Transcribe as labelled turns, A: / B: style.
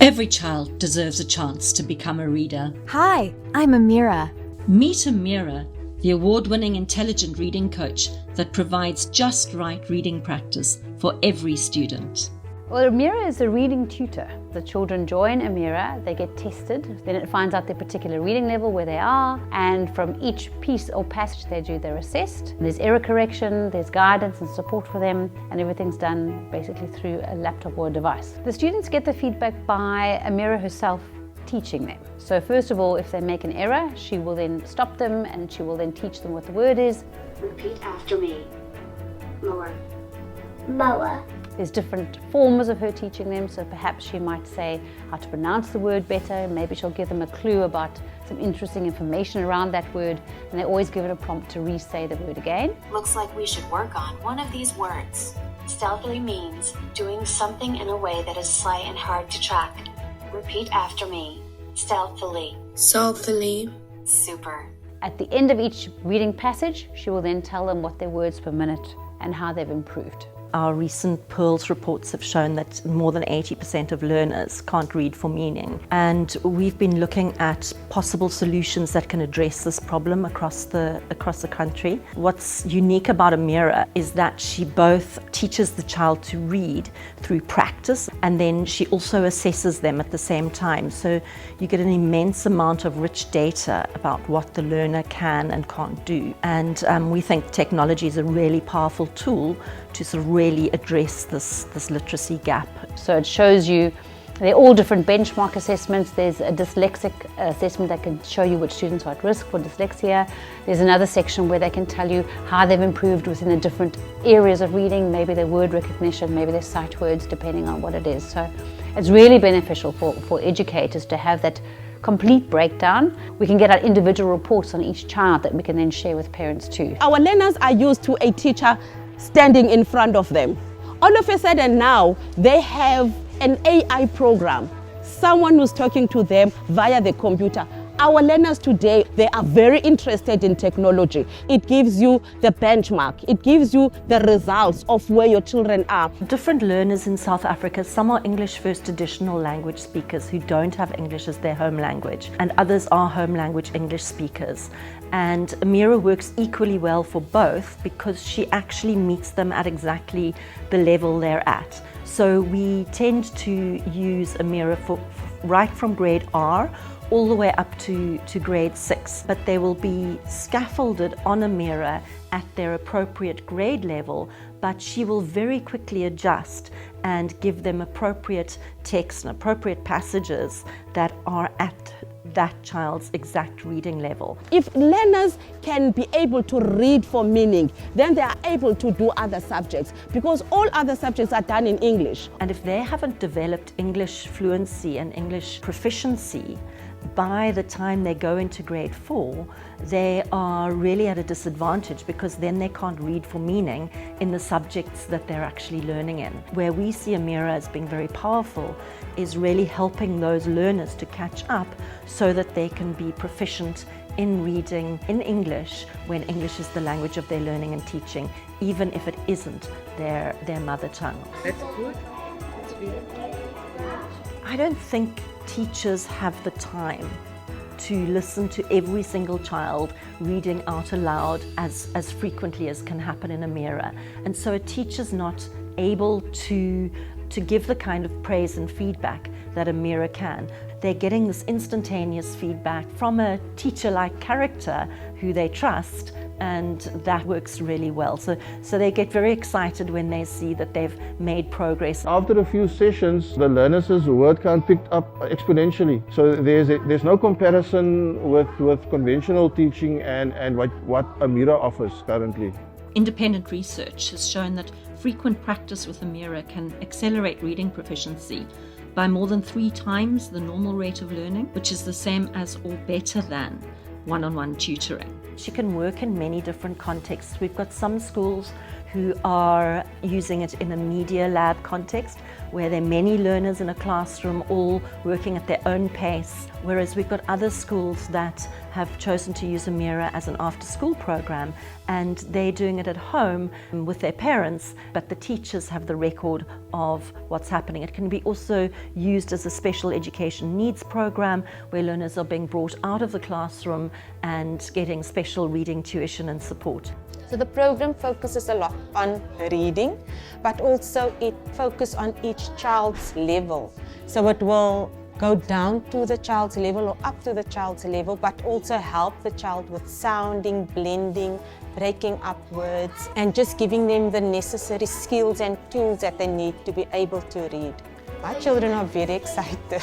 A: Every child deserves a chance to become a reader.
B: Hi, I'm Amira.
A: Meet Amira, the award-winning intelligent reading coach that provides just right reading practice for every student.
C: Well, Amira is a reading tutor. The children join Amira, they get tested, then it finds out their particular reading level, where they are, and from each piece or passage they do, they're assessed. There's error correction, there's guidance and support for them, and everything's done basically through a laptop or a device. The students get the feedback by Amira herself teaching them. So first of all, if they make an error, she will then stop them and she will then teach them what the word is.
D: Repeat after me. Mower.
E: Mower.
C: There's different forms of her teaching them, so perhaps she might say how to pronounce the word better, maybe she'll give them a clue about some interesting information around that word, and they always give it a prompt to re-say the word again.
D: Looks like we should work on one of these words. Stealthily means doing something in a way that is sly and hard to track. Repeat after me. Stealthily.
E: Stealthily.
D: Super.
C: At the end of each reading passage, she will then tell them what their words per minute and how they've improved.
F: Our recent Pearls reports have shown that more than 80% of learners can't read for meaning. And we've been looking at possible solutions that can address this problem across the country. What's unique about Amira is that she both teaches the child to read through practice, and then she also assesses them at the same time. So you get an immense amount of rich data about what the learner can and can't do. And we think technology is a really powerful tool to sort of really address this literacy gap.
C: So it shows you, they're all different benchmark assessments. There's a dyslexic assessment that can show you which students are at risk for dyslexia. There's another section where they can tell you how they've improved within the different areas of reading, maybe their word recognition, maybe their sight words, depending on what it is. So it's really beneficial for educators to have that complete breakdown. We can get our individual reports on each child that we can then share with parents too.
G: Our learners are used to a teacher standing in front of them. All of a sudden now, they have an AI program, someone who's talking to them via the computer. Our learners today, they are very interested in technology. It gives you the benchmark. It gives you the results of where your children are.
F: Different learners in South Africa, some are English first additional language speakers who don't have English as their home language, and others are home language English speakers. And Amira works equally well for both because she actually meets them at exactly the level they're at. So we tend to use Amira for right from grade R all the way up to grade 6, but they will be scaffolded on Amira at their appropriate grade level, but she will very quickly adjust and give them appropriate text and appropriate passages that are at that child's exact reading level.
G: If learners can be able to read for meaning, then they are able to do other subjects, because all other subjects are done in English.
F: And if they haven't developed English fluency and English proficiency, by the time they go into grade 4, they are really at a disadvantage, because then they can't read for meaning in the subjects that they're actually learning in. Where we see Amira as being very powerful is really helping those learners to catch up so that they can be proficient in reading in English when English is the language of their learning and teaching, even if it isn't their mother tongue.
H: That's good. That's really good.
F: I don't think teachers have the time to listen to every single child reading out aloud as frequently as can happen in Amira. And so a teacher's not able to give the kind of praise and feedback that Amira can. They're getting this instantaneous feedback from a teacher-like character who they trust, and that works really well. So they get very excited when they see that they've made progress.
I: After a few sessions, the learners' word count picked up exponentially. So there's no comparison with conventional teaching and what Amira offers currently.
A: Independent research has shown that frequent practice with Amira can accelerate reading proficiency by more than 3 times the normal rate of learning, which is the same as or better than one-on-one tutoring.
F: She can work in many different contexts. We've got some schools who are using it in a media lab context, where there are many learners in a classroom all working at their own pace, whereas we've got other schools that have chosen to use Amira as an after-school program, and they're doing it at home with their parents, but the teachers have the record of what's happening. It can be also used as a special education needs program where learners are being brought out of the classroom and getting special reading tuition and support.
J: So the program focuses a lot on reading, but also it focuses on each child's level. So it will go down to the child's level or up to the child's level, but also help the child with sounding, blending, breaking up words, and just giving them the necessary skills and tools that they need to be able to read. My children are very excited.